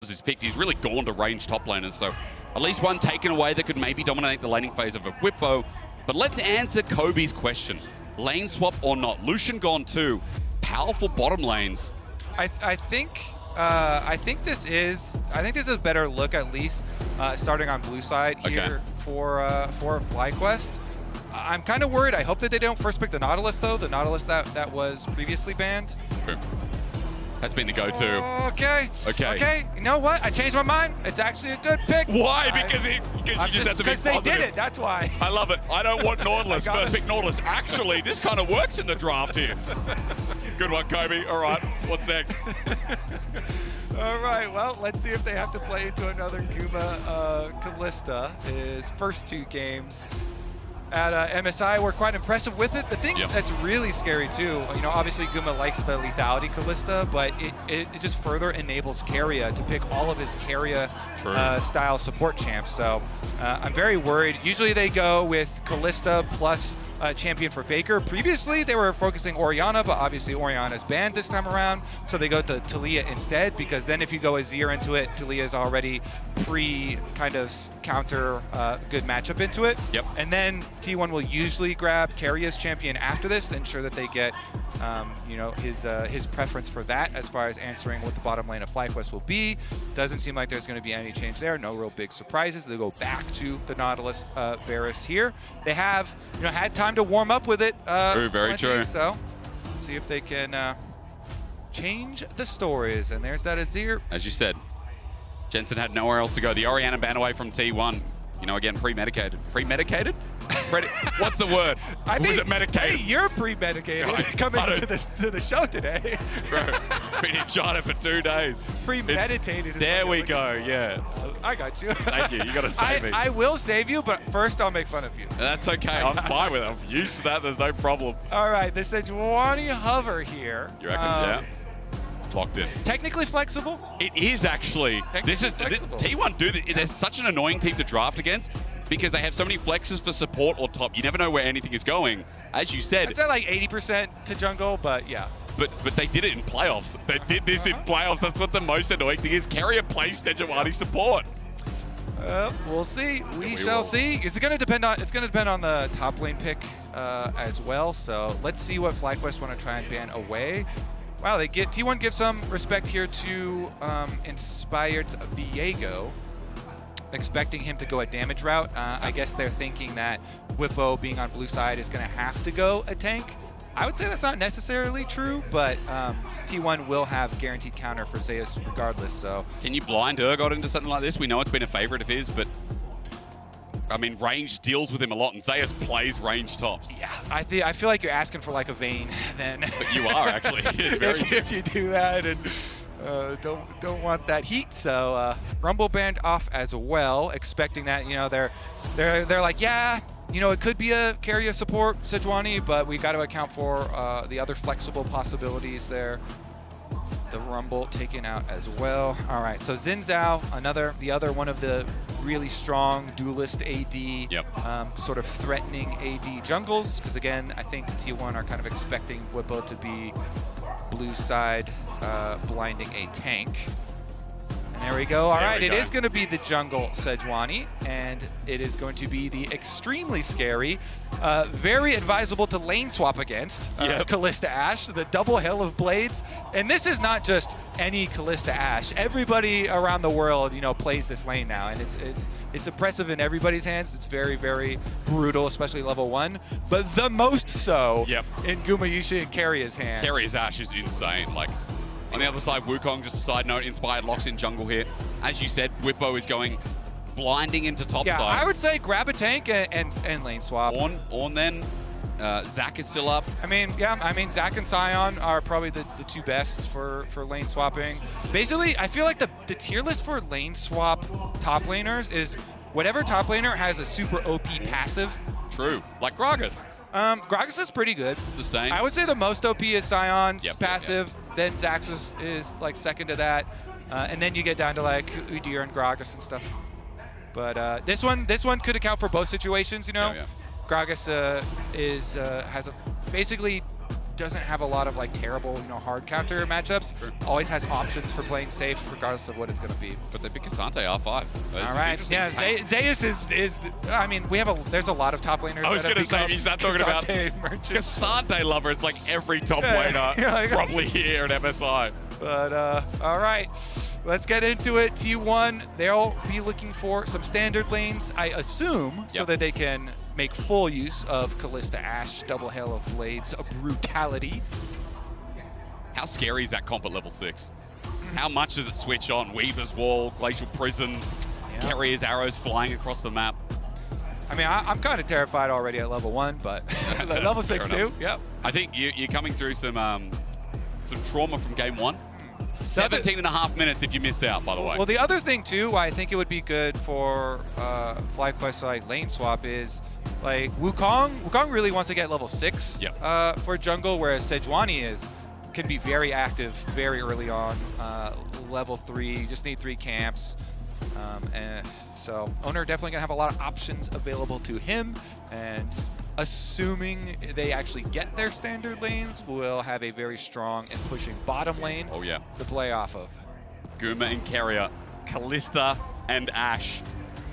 as he's picked. He's really gone to range top laners, so at least one taken away that could maybe dominate the laning phase of a Whippo. But let's answer Kobe's question. Lane swap or not? Lucian gone too. Powerful bottom lanes. I think this is a better look, at least starting on blue side here for FlyQuest. I'm kind of worried. I hope that they don't first pick the Nautilus though. The Nautilus that was previously banned. Has been the go-to. Okay. You know what? I changed my mind. It's actually a good pick. Why? Because you just have to be positive. Because they did it. That's why. I love it. I don't want Nautilus. First pick Nautilus. Actually, this kind of works in the draft here. Good one, Kobe. All right. What's next? All right. Well, let's see if they have to play into another Guma Kalista. His first 2 games at MSI were quite impressive with it. The thing that's really scary too, you know, obviously Guma likes the lethality Kalista, but it just further enables Keria to pick all of his Keria style support champs. So I'm very worried. Usually they go with Kalista plus champion for Faker. Previously they were focusing Orianna, but obviously Orianna's banned this time around, so they go to Taliyah instead, because then if you go Azir into it, Taliyah is already kind of counter good matchup into it. And then T1 will usually grab Keria's champion after this to ensure that they get you know, his preference for that as far as answering what the bottom lane of FlyQuest will be. Doesn't seem like there's going to be any change there. No real big surprises. They go back to the Nautilus Varus here. They have, you know, had time to warm up with it. Very true. So see if they can change the stories. And there's that Azir. As you said, Jensen had nowhere else to go. The Orianna ban away from T1. You know, again, premedicated. Premedicated? What's the word? Was it medicated? Hey, you're premedicated coming to the show today. Bro, been in China for 2 days. Premeditated. There we go, yeah. I got you. Thank you, you gotta save me. I will save you, but first I'll make fun of you. That's okay, I'm fine with it. I'm used to that, there's no problem. All right, the Sejuani hover here. You reckon? Yeah. Locked in. Technically flexible? It is actually. T1 do this. They're such an annoying team to draft against because they have so many flexes for support or top. You never know where anything is going. As you said, I'd say like 80% to jungle, but yeah. But they did it in playoffs. They did this in playoffs. That's what the most annoying thing is. Keria plays Sejuani support. We'll see. We shall see. It's going to depend on the top lane pick as well. So let's see what FlyQuest want to try and ban away. Wow, T1 gives some respect here to Inspired Viego, expecting him to go a damage route. I guess they're thinking that Whippo being on blue side is going to have to go a tank. I would say that's not necessarily true, but T1 will have guaranteed counter for Zeus regardless. So can you blind Urgot into something like this? We know it's been a favorite of his, but I mean, range deals with him a lot, and Zeus plays range tops. Yeah, I feel like you're asking for like a Vayne then. But you are actually. if you do that and don't want that heat. So Rumble banned off as well, expecting that, you know, they're like, yeah, you know, it could be a Keria support Sejuani, but we got to account for the other flexible possibilities there. The Rumble taken out as well. All right, so Xin Zhao, the other one of the really strong duelist AD, sort of threatening AD jungles, because again, I think T1 are kind of expecting Whippo to be blue side blinding a tank. And there we go. All right, it is going to be the jungle Sejuani, and it is going to be the extremely scary, very advisable to lane swap against Kalista Ashe, the double hail of blades. And this is not just any Kalista Ashe. Everybody around the world, you know, plays this lane now, and it's impressive in everybody's hands. It's very, very brutal, especially level 1, but the most so in Gumayushi and Keria's hands. Keria's Ashe is insane. Like, on the other side, Wukong, just a side note, Inspired locks in jungle here. As you said, Whippo is going blinding into top side. I would say grab a tank and lane swap. On then, Zac is still up. I mean, Zac and Sion are probably the 2 best for lane swapping. Basically, I feel like the tier list for lane swap top laners is whatever top laner has a super OP passive. True, like Gragas. Gragas is pretty good. Sustained. I would say the most OP is Sion's passive. Then Zax's is like second to that, and then you get down to like Udyr and Gragas and stuff. But this one could account for both situations. You know, Gragas has basically doesn't have a lot of like terrible, hard counter matchups. Sure. Always has options for playing safe, regardless of what it's going to be. But they pick Asante R5. All right, yeah, Zeus is. I mean, there's a lot of top laners. I was going to say, he's not talking about Asante lover. It's like every top laner probably here at MSI. But all right, let's get into it. T1, they'll be looking for some standard lanes, I assume, so that they can make full use of Kalista Ashe, double Hail of Blades, brutality. How scary is that comp at level 6? How much does it switch on? Weaver's Wall, Glacial Prison, Carrier's arrows flying across the map. I mean, I'm kind of terrified already at level 1, but level 6 too. Yep. I think you're coming through some trauma from game 1. 17 and a half minutes if you missed out, by the way. Well, the other thing too, why I think it would be good for FlyQuest like lane swap is like Wukong really wants to get level 6 for jungle, whereas Sejuani can be very active very early on. Level 3, just need 3 camps. And so Owner definitely gonna have a lot of options available to him, and assuming they actually get their standard lanes, will have a very strong and pushing bottom lane to play off of. Guma and Carrier, Kalista and Ashe.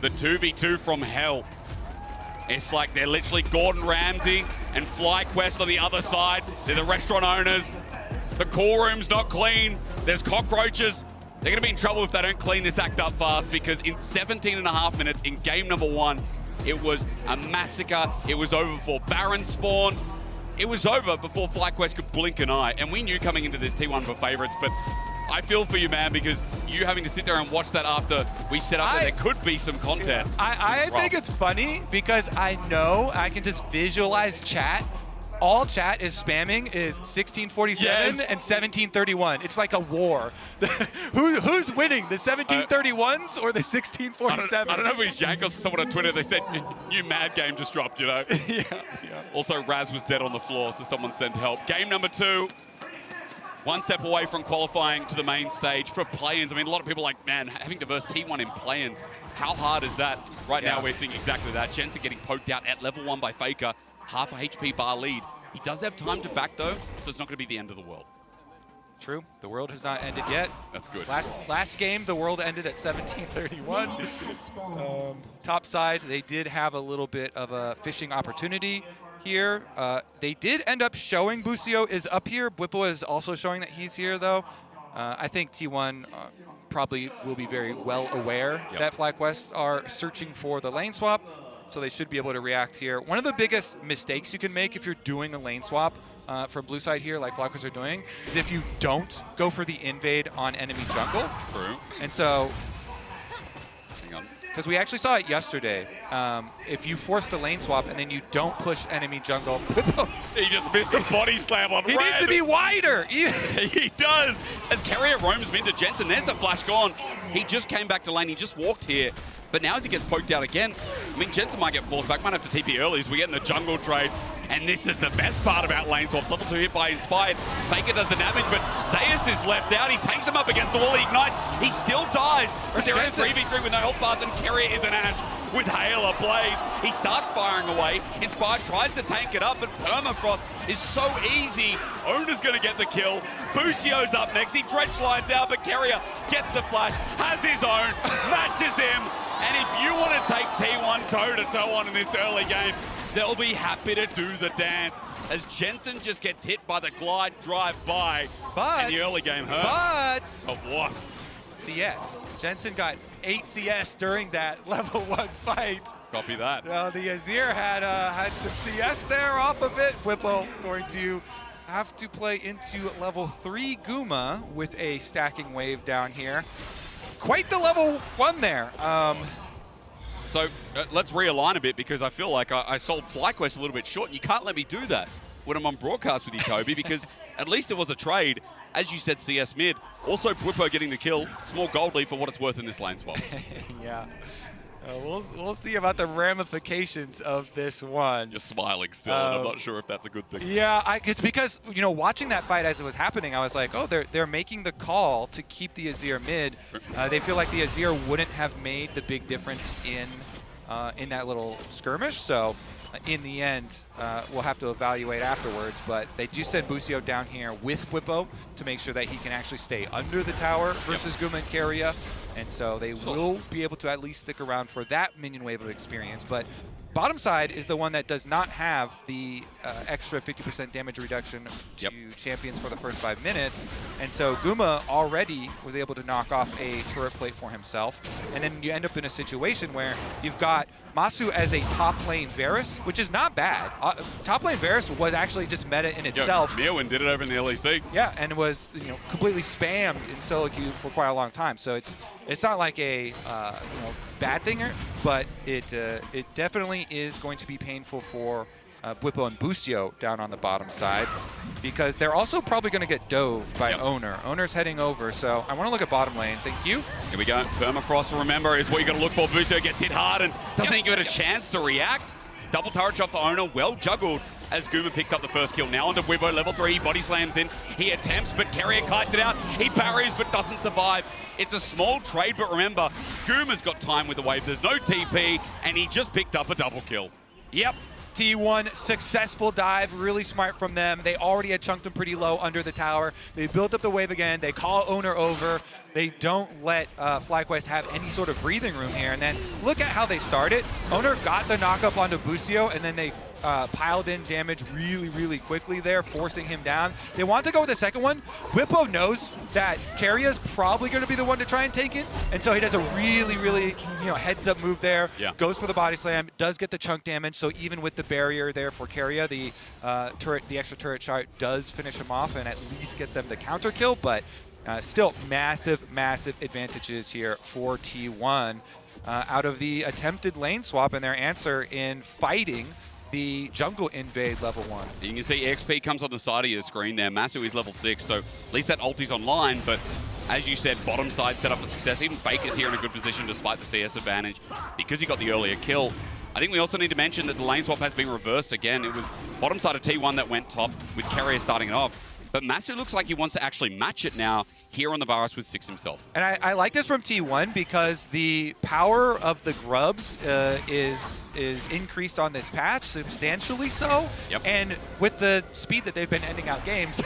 The 2v2 from hell. It's like they're literally Gordon Ramsay and FlyQuest on the other side. They're the restaurant owners. The call room's not clean. There's cockroaches. They're going to be in trouble if they don't clean this act up fast, because in 17 and a half minutes in game number 1, it was a massacre. It was over before Baron spawned. It was over before FlyQuest could blink an eye. And we knew coming into this T1 were favorites, but I feel for you, man, because you having to sit there and watch that after we set up that there could be some contest. I think it's funny because I know I can just visualize chat. All chat is spamming is 1647 and 1731. It's like a war. Who's winning, the 1731s or the 1647s? I don't know if it was Yank or someone on Twitter. They said, new Mad Game just dropped, yeah. Also, Raz was dead on the floor, so someone sent help. Game number 2. One step away from qualifying to the main stage for play-ins. I mean, a lot of people are like, man, having diverse T1 in play-ins, how hard is that? Right now, we're seeing exactly that. Jensen getting poked out at level 1 by Faker. Half a HP bar lead. He does have time to back, though, so it's not going to be the end of the world. True. The world has not ended yet. That's good. Last game, the world ended at 1731. Top side, they did have a little bit of a fishing opportunity here. They did end up showing Busio is up here. Bwipo is also showing that he's here, though. I think T1 probably will be very well aware that FlyQuest are searching for the lane swap, so they should be able to react here. One of the biggest mistakes you can make if you're doing a lane swap from blue side here, like FlyQuest are doing, is if you don't go for the invade on enemy jungle. True. And so, hang on. because we actually saw it yesterday, if you force the lane swap and then you don't push enemy jungle, he just missed a body slam on Red. He needs to be wider. He does. As Carrier roams into Jensen, there's the flash gone. He just came back to lane. He just walked here. But now as he gets poked out again, I mean, Jensen might get forced back. Might have to TP early as we get in the jungle trade. And this is the best part about lane swaps. Level 2 hit by Inspired. Faker does the damage, but Zeus is left out. He takes him up against the wall. He ignites. He still dies. But they're in 3v3 with no health bars, and Carrier is an Ashe with Hail of Blades. He starts firing away. Inspired tries to tank it up, but Permafrost is so easy. Owner's going to get the kill. Busio's up next. He dredge lines out, but Carrier gets the flash, has his own, matches him. And if you want to take T1 toe-to-toe on in this early game, they'll be happy to do the dance as Jensen just gets hit by the glide drive-by in the early game. But of what? CS. Jensen got 8 CS during that level 1 fight. Copy that. The Azir had some CS there off of it. Bwipo going to have to play into level 3 Guma with a stacking wave down here. Quite the level 1 there. So let's realign a bit, because I feel like I sold FlyQuest a little bit short, and you can't let me do that when I'm on broadcast with you, Kobe, because at least it was a trade. As you said, CS mid. Also, Bwipo getting the kill. Small gold lead for what it's worth in this lane swap. Yeah. We'll see about the ramifications of this one. You're smiling still, and I'm not sure if that's a good thing. Yeah, it's because, you know, watching that fight as it was happening, I was like, oh, they're making the call to keep the Azir mid. They feel like the Azir wouldn't have made the big difference in in that little skirmish. So in the end, we'll have to evaluate afterwards. But they do send Busio down here with Whippo to make sure that he can actually stay under the tower versus Guma and Keria. And so they will be able to at least stick around for that minion wave of experience. But bottom side is the one that does not have the extra 50% damage reduction to champions for the first 5 minutes. And so Guma already was able to knock off a turret plate for himself. And then you end up in a situation where you've got Masu as a top lane Varus, which is not bad. Top lane Varus was actually just meta in itself. Meowin did it over in the LEC. Yeah, and was completely spammed in solo queue for quite a long time. So it's not like a bad thing, but it definitely is going to be painful for Whippo and Busio down on the bottom side, because they're also probably going to get dove by Owner. Owner's heading over, so I want to look at bottom lane. Thank you. Here we go. Permafrost, remember, is what you got to look for. Busio gets hit hard and doesn't even give it a chance to react. Double turret shot for Owner, well juggled as Guma picks up the first kill. Now onto Whippo, level 3, body slams in. He attempts, but Keria kites it out. He parries, but doesn't survive. It's a small trade, but remember, Guma's got time with the wave. There's no TP, and he just picked up a double kill. Yep. T1, successful dive, really smart from them. They already had chunked him pretty low under the tower. They built up the wave again. They call Owner over. They don't let FlyQuest have any sort of breathing room here. And then look at how they started. Owner got the knock up onto Busio, and then they piled in damage really, really quickly there, forcing him down. They want to go with the second one. Whippo knows that Keria's probably going to be the one to try and take it, and so he does a really, really heads-up move there. Goes for the body slam, does get the chunk damage. So even with the barrier there for Keria, the extra turret shot does finish him off and at least get them the counter kill. But still, massive, massive advantages here for T1 out of the attempted lane swap and their answer in fighting the jungle invade level 1. You can see XP comes on the side of your screen there. Masu is level 6, so at least that ulti's online, but as you said, bottom side set up for success. Even Faker's here in a good position despite the CS advantage because he got the earlier kill. I think we also need to mention that the lane swap has been reversed again. It was bottom side of T1 that went top with Keria starting it off. But Masu looks like he wants to actually match it now here on the Varus with 6 himself. And I like this from T1 because the power of the grubs is increased on this patch, substantially so. And with the speed that they've been ending out games,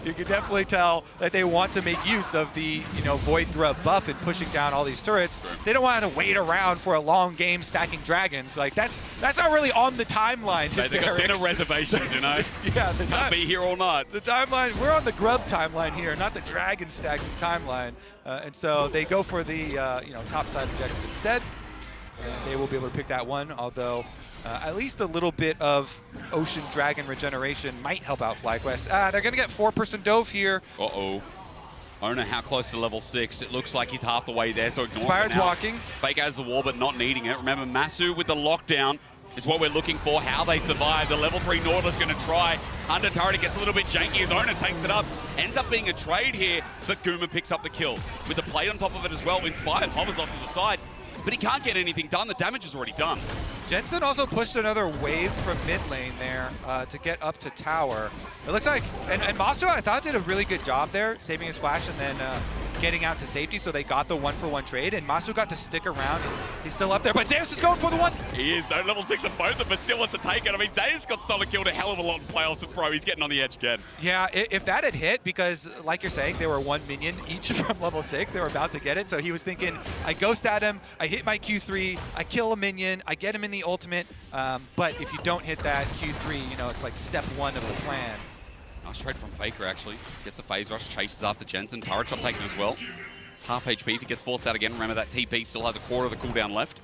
you can definitely tell that they want to make use of the Void Grub buff and pushing down all these turrets. They don't want to wait around for a long game stacking dragons. Like that's not really on the timeline. They've got dinner reservations, Yeah, can't be here all night. The timeline, we're on the grub timeline here, not the dragon stacking timeline. And so they go for the top side objective instead. And they will be able to pick that one, although at least a little bit of Ocean Dragon regeneration might help out FlyQuest. They're going to get 4-person dove here. Uh-oh. Owner how close to level 6. It looks like he's half the way there, so ignore Inspired's walking. Fake has the wall, but not needing it. Remember, Masu with the lockdown is what we're looking for, how they survive. The level 3 Nautilus going to try. Under turret, it gets a little bit janky as Owner takes it up. Ends up being a trade here, but Guma picks up the kill. With the plate on top of it as well, Inspired hovers off to the side. But he can't get anything done. The damage is already done. Jensen also pushed another wave from mid lane there to get up to tower. It looks like, and Masu, I thought, did a really good job there, saving his flash and then getting out to safety, so they got the 1-for-1 trade, and Masu got to stick around. He's still up there, but Zeus is going for the one. He is, though, level 6 of both of them, but still wants to take it. I mean, Zeus got solid killed a hell of a lot in playoffs, and bro, he's getting on the edge again. Yeah, if that had hit, because like you're saying, they were 1 minion each from level 6, they were about to get it, so he was thinking, I ghost at him, I hit my Q3, I kill a minion, I get him in the ultimate, but if you don't hit that Q3, it's like step 1 of the plan. Nice trade from Faker, actually. Gets a phase rush, chases after Jensen. Turret shot taken as well. Half HP if he gets forced out again. Remember that TP still has a quarter of the cooldown left.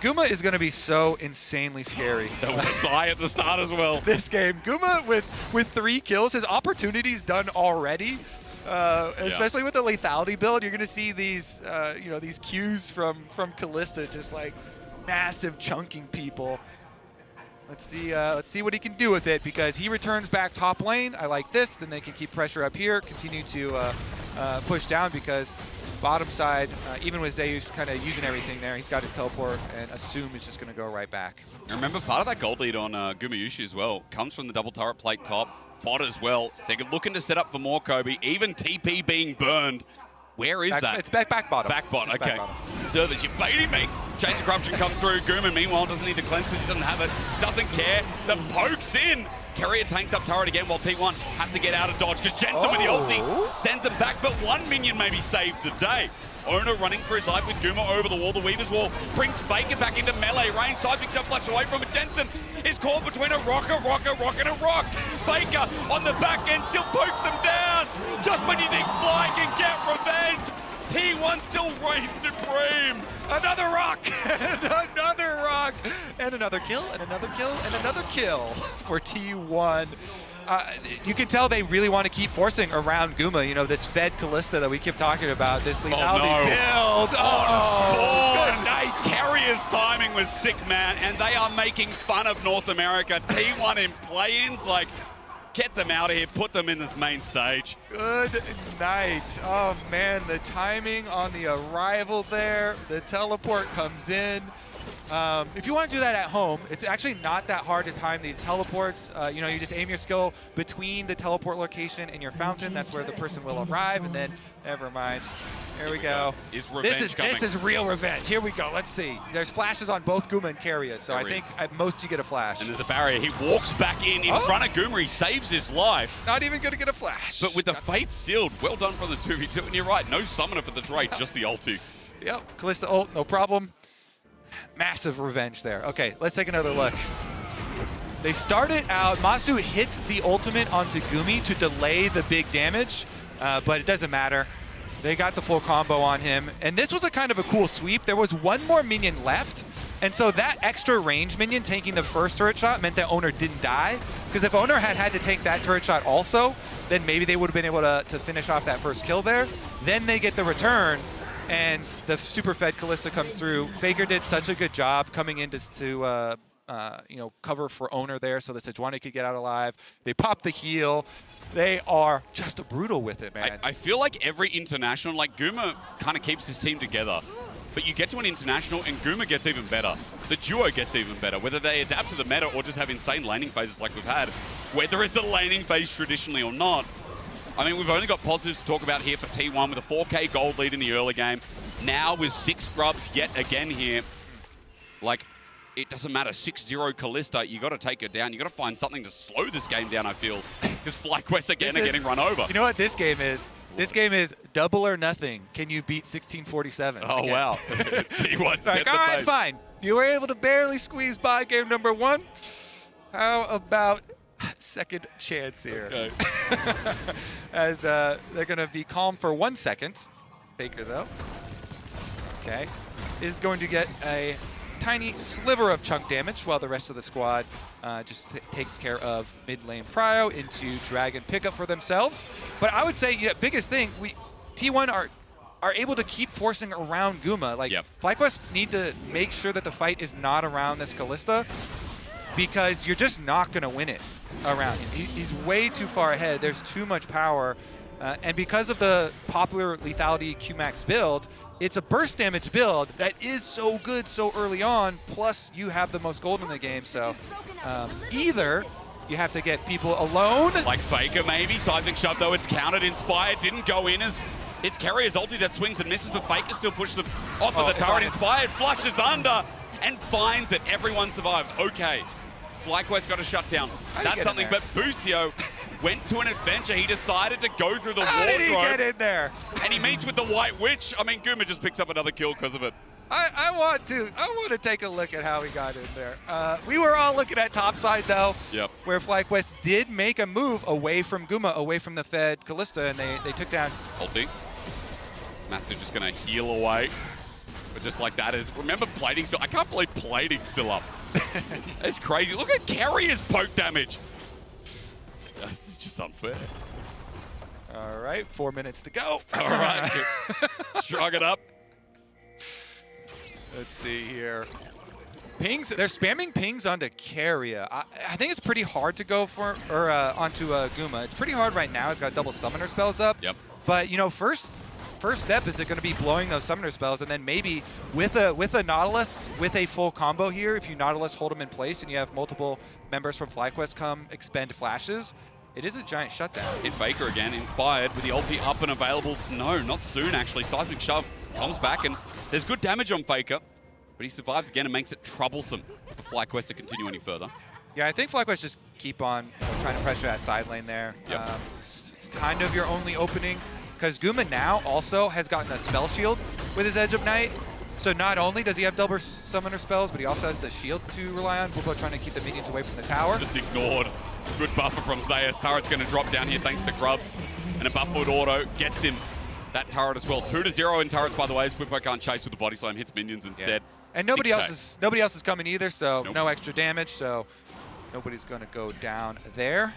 Guma is going to be so insanely scary. There was a sigh at the start as well. This game, Guma with 3 kills, his opportunities done already. Especially with the lethality build, you're going to see these, these Qs from Callista, just like massive chunking people. Let's see what he can do with it, because he returns back top lane. I like this. Then they can keep pressure up here, continue to push down, because bottom side, even with Zeus kind of using everything there, he's got his teleport and assume it's just going to go right back. And remember, part of that gold lead on Gumayushi as well comes from the double turret plate top, bot as well. They're looking to set up for more, Kobe. Even TP being burned. Where is that? It's back bottom. Back bot, Just okay. Back bottom. servers. You're baiting me. Chains of Corruption comes through. Guma, meanwhile, doesn't need to cleanse because he doesn't have it. Doesn't care. The pokes in. Carrier tanks up turret again while T1 have to get out of dodge because Jensen with the ulti sends him back, but one minion maybe saved the day. Owner running for his life with Guma over the wall. The Weaver's Wall brings Faker back into melee range. Seismic jump flash away from it. Jensen is caught between a rock, and a rock. Faker on the back end still pokes him down. Just when you think Fly can get revenge, T1 still reigns supreme. Another rock, and another rock, and another kill, and another kill, and another kill for T1. You can tell they really want to keep forcing around Guma. You know, this Fed Kalista that we keep talking about, this lethality build. Good night. Carrier's timing was sick, man, and they are making fun of North America. T1 in play-ins, like, get them out of here, put them in this main stage. Good night. Oh, man, the timing on the arrival there. The teleport comes in. If you want to do that at home, it's actually not that hard to time these teleports. You know, you just aim your skill between the teleport location and your fountain. That's where the person will arrive, and then, never mind. Here we go. Is revenge coming? This is real revenge. Here we go. Let's see. There's flashes on both Guma and Carrier, so I think at most you get a flash. And there's a barrier. He walks back in front of Guma. He saves his life. Not even going to get a flash. But with the fate sealed, well done from the 2v2. And you're right, no summoner for the Drake, just the ulti. Yep, Kalista ult, no problem. Massive revenge there. Okay, let's take another look. They started out, Masu hit the ultimate onto Gumi to delay the big damage, but it doesn't matter. They got the full combo on him, and this was a kind of a cool sweep. There was one more minion left, and so that extra range minion taking the first turret shot meant that Owner didn't die, because if Owner had to take that turret shot also, then maybe they would have been able to finish off that first kill there. Then they get the return, and the super fed Kalista comes through. Faker did such a good job coming in to you know, cover for Owner there so that Sejuani could get out alive. They pop the heal. They are just brutal with it, man. I feel like every international, like Guma kind of keeps his team together. But you get to an international and Guma gets even better. The duo gets even better, whether they adapt to the meta or just have insane laning phases like we've had. Whether it's a laning phase traditionally or not, I mean, we've only got positives to talk about here for T1 with a 4K gold lead in the early game. Now with 6 scrubs yet again here, like, it doesn't matter. 6-0 Kalista, you got to take it down. You got to find something to slow this game down, I feel. Because FlyQuest again are getting run over. You know what this game is? This game is double or nothing. Can you beat 1647? Oh, again? Wow. T1 set the all right, pace. fine. You were able to barely squeeze by game number 1. How about second chance here? Okay. As they're going to be calm for 1 second. Faker, though. Okay. Is going to get a tiny sliver of chunk damage while the rest of the squad just takes care of mid lane prio into dragon pickup for themselves. But I would say, you know, biggest thing, T1 are able to keep forcing around Guma. Like, FlyQuest need to make sure that the fight is not around this Kalista, because you're just not going to win it around him. He's way too far ahead. There's too much power. And because of the popular lethality Qmax build, it's a burst damage build that is so good so early on, plus you have the most gold in the game. So either you have to get people alone. Like Faker maybe, seismic shove though, it's countered, Inspired didn't go in as it's Carrier's ulti that swings and misses, but Faker still pushes them off of the turret. Inspired flushes under and finds it. Everyone survives. Okay, FlyQuest got a shutdown. That's something, but Busio went to an adventure. He decided to go through the wardrobe. How did he get in there? And he meets with the White Witch. I mean, Guma just picks up another kill because of it. I want to take a look at how he got in there. We were all looking at topside though, where FlyQuest did make a move away from Guma, away from the fed Kalista, and they took down. Ulti. Massive just gonna heal away. But just like that is, remember plating still, I can't believe plating's still up. It's crazy. Look at Carrier's poke damage. This is just unfair. All right, 4 minutes to go. All right, shrug it up. Let's see here. Pings, they're spamming pings onto Carrier. I think it's pretty hard to go for, or onto Guma. It's pretty hard right now. He's got double summoner spells up. But you know, first step is it going to be blowing those summoner spells, and then maybe with a Nautilus, with a full combo here, if you Nautilus hold them in place and you have multiple members from FlyQuest come expend flashes, it is a giant shutdown. Hit Faker again, inspired with the ulti up and available. No, not soon actually. Seismic shove comes back and there's good damage on Faker, but he survives again and makes it troublesome for FlyQuest to continue any further. Yeah, I think FlyQuest just keep on trying to pressure that side lane there. Yep. It's kind of your only opening, because Guma now also has gotten a spell shield with his Edge of Night. So not only does he have double summoner spells, but he also has the shield to rely on. Bubo trying to keep the minions away from the tower. Just ignored. Good buffer from Zayas. Turret's going to drop down here thanks to Grubs. And a buff-foot auto gets him that turret as well. 2-0 in turrets, by the way. Squidpo can't chase with the body slam, hits minions instead. Yeah. And nobody else is coming either, so nope. No extra damage, so nobody's going to go down there.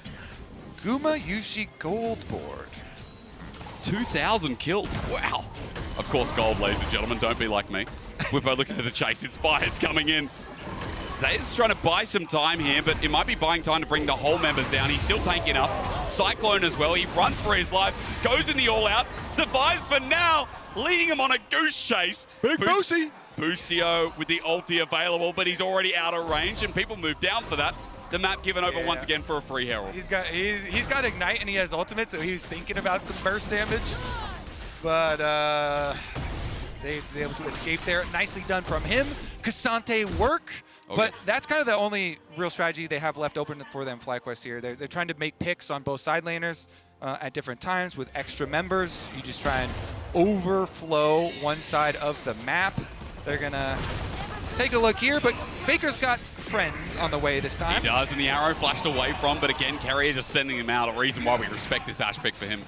Guma Yushi gold board. 2,000 kills. Wow. Of course, gold, ladies and gentlemen. Don't be like me. Whippo looking for the chase. Inspired's coming in. Zayas trying to buy some time here, but it might be buying time to bring the whole members down. He's still tanking up. Cyclone as well. He runs for his life, goes in the all-out, survives for now, leading him on a goose chase. Big Boosie. Busio with the ulti available, but he's already out of range, and people move down for that. The map given over once again for a free Herald. He's got Ignite and he has Ultimate, so he was thinking about some burst damage. But Zayas is able to escape there. Nicely done from him. Cassante work. Okay. But that's kind of the only real strategy they have left open for them, FlyQuest here. They're trying to make picks on both side laners at different times with extra members. You just try and overflow one side of the map. They're going to take a look here, but Faker's got friends on the way this time. He does, and the arrow flashed away from, but again, Carrier just sending him out. A reason why we respect this Ash pick for him.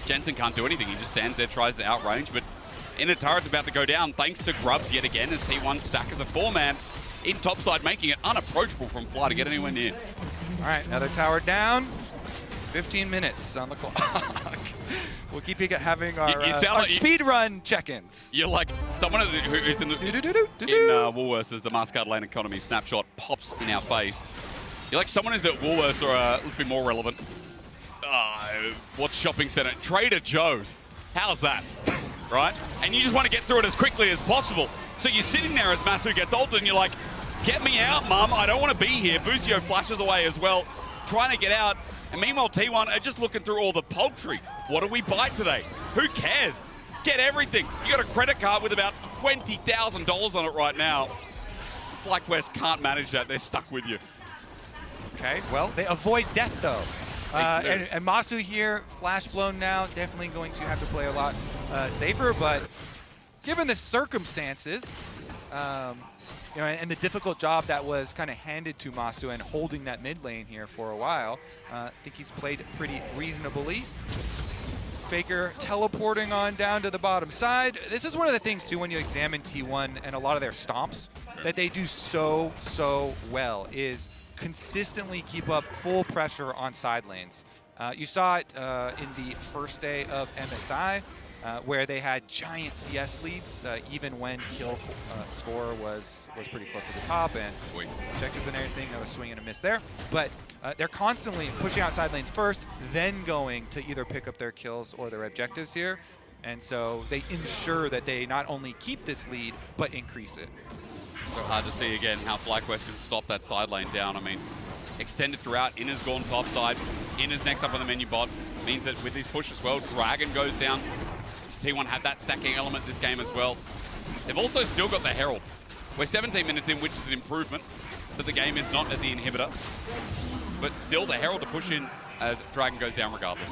Jensen can't do anything. He just stands there, tries to outrange, but Inner turret's about to go down thanks to Grubs yet again as T1 stack as a 4-man in topside, making it unapproachable from Fly to get anywhere near. All right, another tower down. 15 minutes on the clock. We'll keep having our speed run check-ins. You're like someone who's in Woolworths as the Mascot Lane economy snapshot pops in our face. You're like someone who's at Woolworths or let's be more relevant. What's shopping center? Trader Joe's. How's that? Right? And you just want to get through it as quickly as possible. So you're sitting there as Masu gets ulted and you're like, get me out, mum. I don't want to be here. Busio flashes away as well, trying to get out. And meanwhile, T1 are just looking through all the poultry. What do we buy today? Who cares? Get everything. You got a credit card with about $20,000 on it right now. FlyQuest can't manage that. They're stuck with you. Okay, well, they avoid death, though. And Masu here, flash blown now, definitely going to have to play a lot safer, but given the circumstances, and the difficult job that was kind of handed to Masu and holding that mid lane here for a while, I think he's played pretty reasonably. Faker teleporting on down to the bottom side. This is one of the things, too, when you examine T1 and a lot of their stomps, that they do so well is consistently keep up full pressure on side lanes. You saw it in the first day of MSI, where they had giant CS leads, even when kill score was pretty close to the top, and objectives and everything, that was swing and a miss there. But they're constantly pushing out side lanes first, then going to either pick up their kills or their objectives here. And so they ensure that they not only keep this lead, but increase it. So hard to see again how FlyQuest can stop that side lane down. I mean, extended throughout. Inner's gone top side. Inner's next up on the menu bot. Means that with his push as well, Dragon goes down. T1 had that stacking element this game as well. They've also still got the Herald. We're 17 minutes in, which is an improvement, but the game is not at the inhibitor. But still the Herald to push in as Dragon goes down regardless.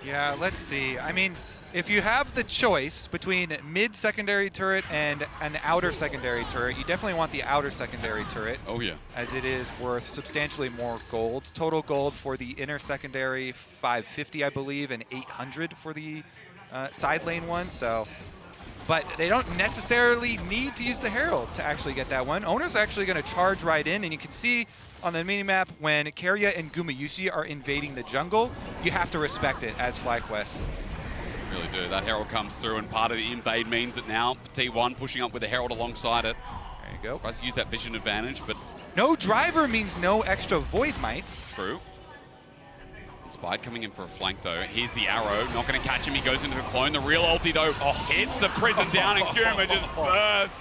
Yeah, let's see. I mean, if you have the choice between mid-secondary turret and an outer secondary turret, you definitely want the outer secondary turret. Oh, yeah. As it is worth substantially more gold. Total gold for the inner secondary, 550, I believe, and 800 for the side lane one. So, but they don't necessarily need to use the Herald to actually get that one. Owner's actually going to charge right in, and you can see on the minimap when Karya and Gumayushi are invading the jungle, you have to respect it as FlyQuest. Really do. That Herald comes through, and part of the invade means that now T1 pushing up with the Herald alongside it. There you go. Tries to use that vision advantage, but no driver means no extra void mites. True. Inspired coming in for a flank though. Here's the arrow. Not going to catch him. He goes into the clone. The real ulti though hits the prison down, and Kuma just bursts.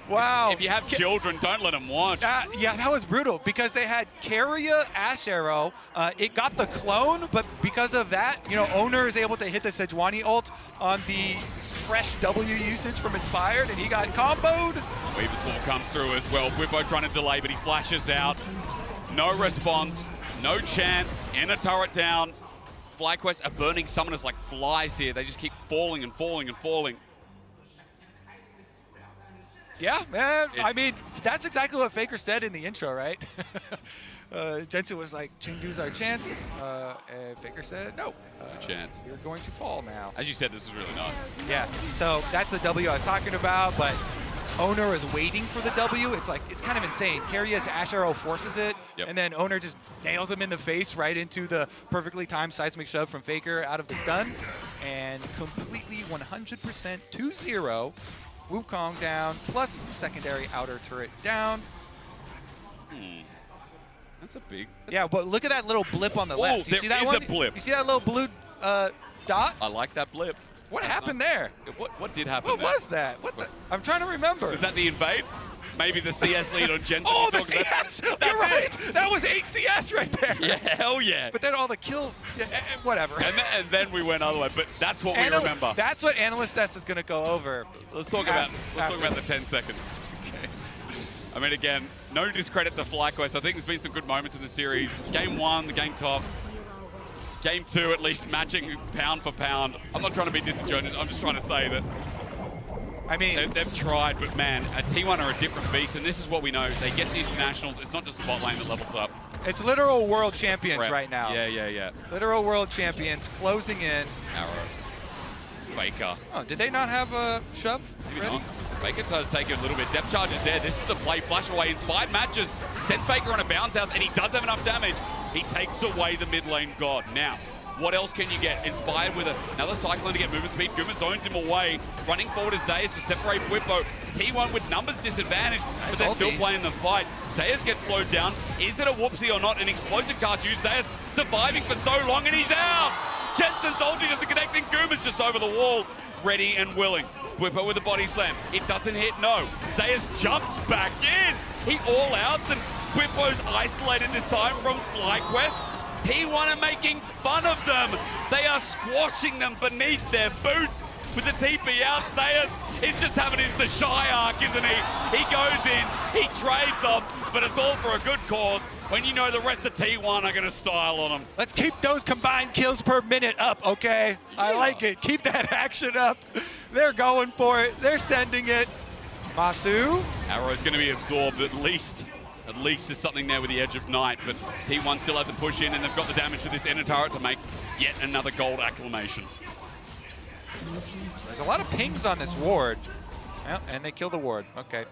Wow. If you have children, don't let them watch. Yeah, that was brutal because they had Carrier Ash Arrow. It got the clone, but because of that, you know, Owner is able to hit the Sejuani ult on the fresh W usage from Inspired, and he got comboed. Weaver's Wall comes through as well. Whippo trying to delay, but he flashes out. No response, no chance. Inner turret down. FlyQuest are burning summoners like flies here. They just keep falling and falling and falling. Yeah, man. I mean, that's exactly what Faker said in the intro, right? Jensen was like, Chengdu's our chance. And Faker said, no. Chance. You're going to fall now. As you said, this is really nice. Yeah, so that's the W I was talking about, but Owner is waiting for the W. It's like, it's kind of insane. Carrier's Ash Arrow forces it, and then Owner just nails him in the face right into the perfectly timed seismic shove from Faker out of the stun. And completely 100% 2-0. Wukong down, plus secondary outer turret down. That's a big... Yeah, but look at that little blip on the left. You see that one? A blip. You see that little blue dot? I like that blip. What happened there? What did happen What there? was that? What the? I'm trying to remember. Was that the invade? Maybe the CS lead on Jensen. Oh, the CS! You're right! That was 8 CS right there! Yeah, hell yeah. But then all the kill, whatever. And then we went other way, but that's what we remember. That's what Analyst Test is going to go over. Let's talk about the 10 seconds. Okay. I mean, again, no discredit to FlyQuest. I think there's been some good moments in the series. Game 1, the game top. Game 2, at least matching pound for pound. I'm not trying to be disingenuous. I'm just trying to say that I mean, they've tried, but man, a T1 are a different beast, and this is what we know. They get to internationals. It's not just spot lane that levels up. It's literal world champions right now. Yeah. Literal world champions closing in. Arrow. Faker. Oh, did they not have a shove? Maybe not. Faker does take it a little bit. Depth charge is there. This is the play. Flash away. Inspired matches. Sends Faker on a bounce house, and he does have enough damage. He takes away the mid lane god. Now, what else can you get? Inspired with another Cyclone to get movement speed. Guma zones him away. Running forward is Zayas to separate Whippo. T1 with numbers disadvantage, but they're still playing the fight. Zayas gets slowed down. Is it a whoopsie or not? An explosive cast used. Zayas surviving for so long, and he's out! Jensen's ulti doesn't connect, and Guma's just over the wall, ready and willing. Whippo with a body slam. It doesn't hit, no. Zayas jumps back in. He all outs, and Whippo's isolated this time from FlyQuest. T1 are making fun of them. They are squashing them beneath their boots with the TP out. Zayas is just having the shy arc, isn't he? He goes in, he trades off, but it's all for a good cause when you know the rest of T1 are going to style on them. Let's keep those combined kills per minute up, okay? Yeah. I like it. Keep that action up. They're going for it. They're sending it. Masu. Arrow's going to be absorbed at least. At least there's something there with the Edge of Night, but T1 still have to push in, and they've got the damage for this inner turret to make yet another gold acclamation. There's a lot of pings on this ward. Well, and they kill the ward. Okay.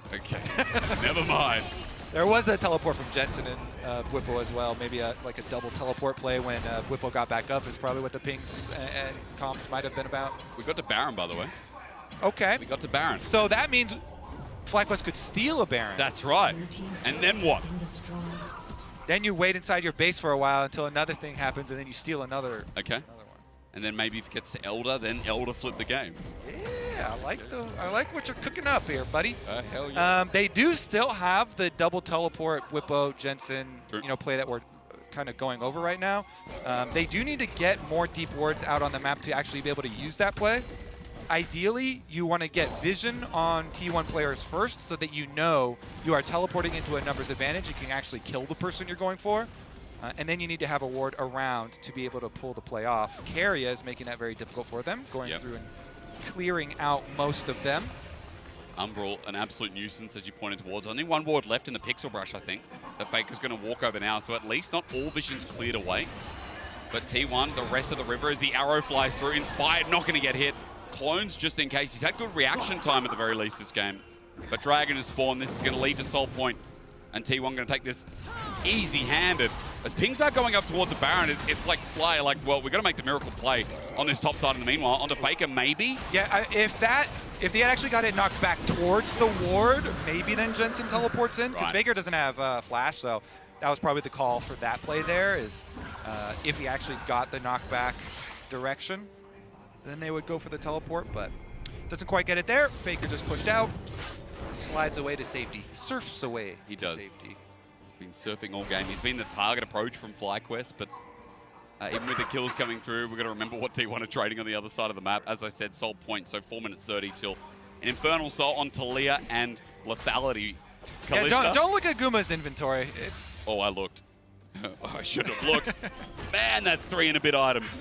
Never mind. There was a teleport from Jensen and Whippo as well. Maybe like a double teleport play when Whippo got back up is probably what the pings and comps might have been about. We got to Baron, by the way. Okay. We got to Baron. So that means FlyQuest could steal a Baron. That's right. And then what? Then you wait inside your base for a while until another thing happens, and then you steal another. Okay. Another one. And then maybe if it gets to Elder, then Elder flip the game. Yeah, I like what you're cooking up here, buddy. Hell yeah. They do still have the double teleport Whippo Jensen, play that we're kind of going over right now. They do need to get more deep wards out on the map to actually be able to use that play. Ideally, you want to get vision on T1 players first so that you know you are teleporting into a numbers advantage. You can actually kill the person you're going for. And then you need to have a ward around to be able to pull the play off. Carrier is making that very difficult for them, going through and clearing out most of them. Umbral, an absolute nuisance as you pointed towards. Only one ward left in the pixel brush, I think. The Faker's going to walk over now, so at least not all vision's cleared away. But T1, the rest of the river, as the arrow flies through, Inspired, not going to get hit. Clones just in case. He's had good reaction time at the very least this game. But Dragon has spawned. This is going to lead to Soul Point. And T1 going to take this easy-handed. As pings are going up towards the Baron, it's like Fly, like, well, we've got to make the miracle play on this top side in the meanwhile. Onto Faker, maybe? Yeah, if they had actually got it knocked back towards the ward, maybe then Jensen teleports in. Because Faker doesn't have Flash, so that was probably the call for that play there, is if he actually got the knockback direction, then they would go for the teleport, but doesn't quite get it there. Faker just pushed out. slides away to safety, surfs away He to does. safety. He's been surfing all game. He's been the target approach from FlyQuest, but even with the kills coming through, we've got to remember what T1 are trading on the other side of the map. As I said, Soul Point, so 4 minutes 30 till an Infernal Soul on Talia and Lethality. Yeah, don't look at Guma's inventory. It's... Oh, I looked. I should have looked. Man, that's 3 and a bit items.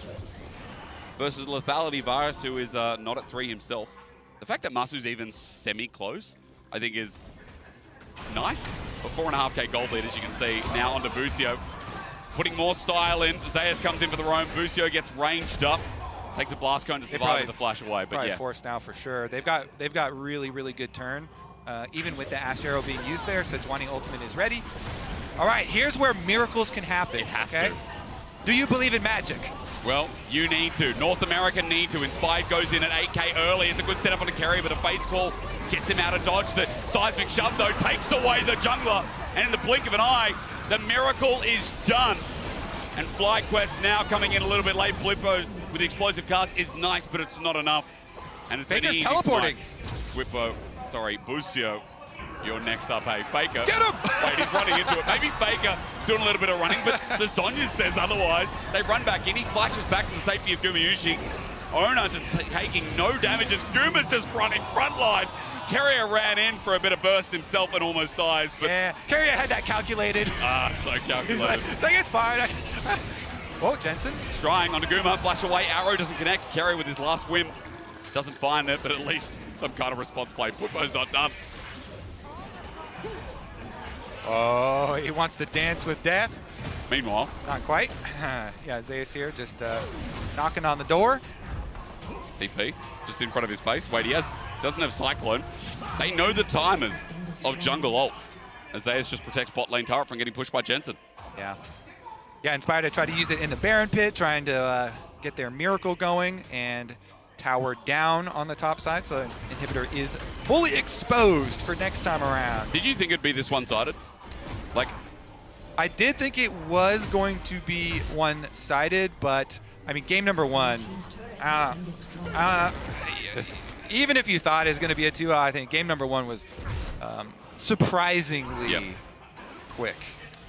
Versus Lethality Virus, who is not at 3 himself. The fact that Masu's even semi-close, I think is nice. But 4.5k gold lead, as you can see. Now onto Busio. Putting more style in. Zayas comes in for the roam. Busio gets ranged up. Takes a blast cone to survive with the flash away. But probably yeah. forced now for sure. They've got really, really good turn. Even with the Ash Arrow being used there, Sejuani ultimate is ready. All right, here's where miracles can happen. It has to. Do you believe in magic? Well, you need to. North America need to. Inspired goes in at 8k early. It's a good setup on a carry, but a Fate's Call gets him out of dodge. The seismic shove, though, takes away the jungler. And in the blink of an eye, the miracle is done. And FlyQuest now coming in a little bit late. Flippo with the explosive cast is nice, but it's not enough. And it's Faker's an easy teleporting. Busio, you're next up, hey. Faker. Get him! Wait, he's running into it. Maybe Faker doing a little bit of running, but the Zhonya's says otherwise. They run back in. He flashes back to the safety of Gumayushi. Ona just taking no damage as Guma's just running front line. Carrier ran in for a bit of burst himself and almost dies. But yeah, Carrier had that calculated. So calculated. He's like, it's fine. Whoa, Jensen. Trying onto Guma, flash away, arrow doesn't connect. Carrier with his last whim doesn't find it, but at least some kind of response play. Flippo's not done. Oh, he wants to dance with death. Meanwhile, not quite. Yeah, Zayas here just knocking on the door. DP just in front of his face. Wait, doesn't have Cyclone. They know the timers of jungle ult. As Zayas just protects bot lane turret from getting pushed by Jensen. Yeah. Yeah, Inspired to try to use it in the Baron pit, trying to get their miracle going, and tower down on the top side, so inhibitor is fully exposed for next time around. Did you think it'd be this one-sided? Like, I did think it was going to be one-sided, but I mean, game number one, even if you thought it was going to be a 2, I think game number one was surprisingly quick.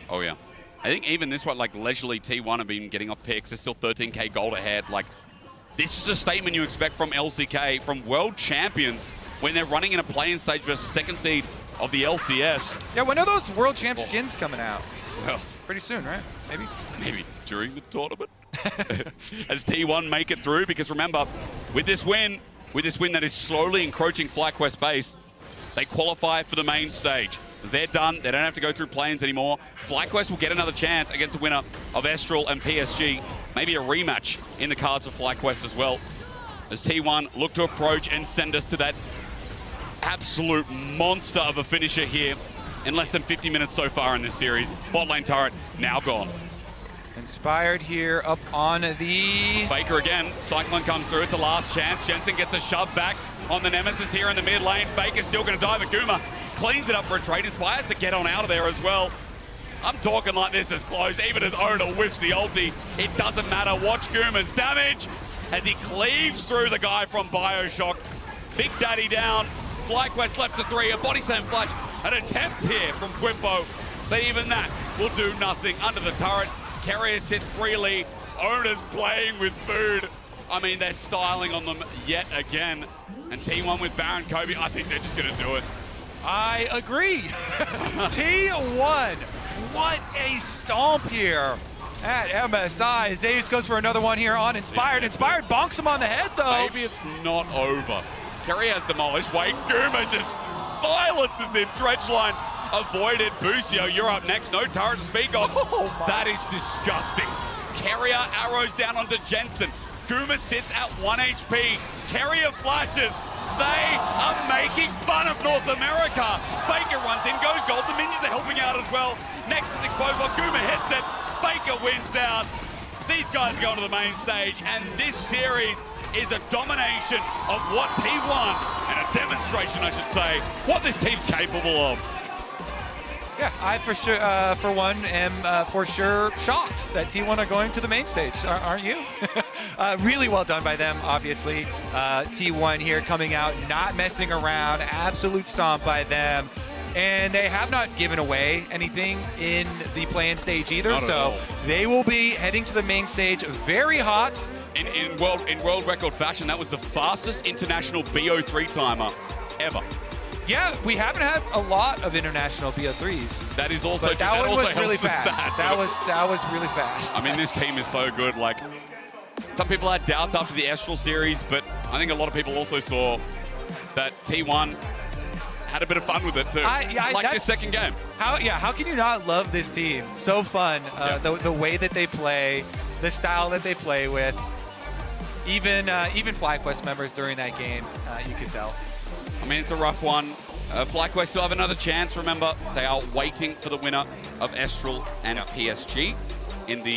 Oh yeah. I think even this one, like leisurely T1 have been getting off picks. They're still 13k gold ahead. Like, this is a statement you expect from LCK, from world champions, when they're running in a play-in stage versus second seed of the LCS. Yeah, when are those world champ skins coming out? Well, pretty soon, right? Maybe during the tournament. As T1 make it through, because remember, with this win that is slowly encroaching FlyQuest base, they qualify for the main stage. They're done. They don't have to go through play-ins anymore. FlyQuest will get another chance against the winner of Estral and PSG. Maybe a rematch in the cards for FlyQuest as well. As T1 look to approach and send us to that absolute monster of a finisher here in less than 50 minutes so far in this series. Bot lane turret now gone. Inspired here up on the... Faker again. Cyclone comes through. It's the last chance. Jensen gets a shove back on the Nemesis here in the mid lane. Faker's still going to dive at Guma. Cleans it up for a trade. Inspires to get on out of there as well. I'm talking like this is close. Even as Ona whiffs the ulti, it doesn't matter. Watch Guma's damage as he cleaves through the guy from Bioshock. Big Daddy down. FlyQuest left to 3. A body slam flash. An attempt here from Quimpo. But even that will do nothing. Under the turret, Carrier sits freely. Ona's playing with food. I mean, they're styling on them yet again. And T1 with Baron Kobe, I think they're just going to do it. I agree. T1, what a stomp here at MSI. Zayas goes for another one here on Inspired. Inspired bonks him on the head, though. Maybe it's not over. Kerry has demolished. Wait, Guma just silences him. Dredge line avoided. Busio, you're up next. No turret to speak of. That is disgusting. Carrier arrows down onto Jensen. Guma sits at 1 HP. Carrier flashes. They are making fun of North America. Faker runs in, goes gold. The minions are helping out as well. Next is exposed while Guma hits it. Faker wins out. These guys go to the main stage, and this series is a domination of what T1, and a demonstration, I should say, what this team's capable of. Yeah, I for sure, for one, am for sure shocked that T1 are going to the main stage. Aren't you? Really well done by them, obviously. T1 here coming out, not messing around, absolute stomp by them. And they have not given away anything in the play-in stage either, so they will be heading to the main stage very hot. In world record fashion, that was the fastest international BO3 timer ever. Yeah, we haven't had a lot of international BO3s. That is also but that one was really fast. That was really fast. I mean, this team is so good. Like, some people had doubts after the Estral series, but I think a lot of people also saw that T1 had a bit of fun with it too. Like this second game. How can you not love this team? So fun. The way that they play, the style that they play with. Even FlyQuest members during that game, you could tell. I mean, it's a rough one. FlyQuest still have another chance. Remember, they are waiting for the winner of Estral and PSG in the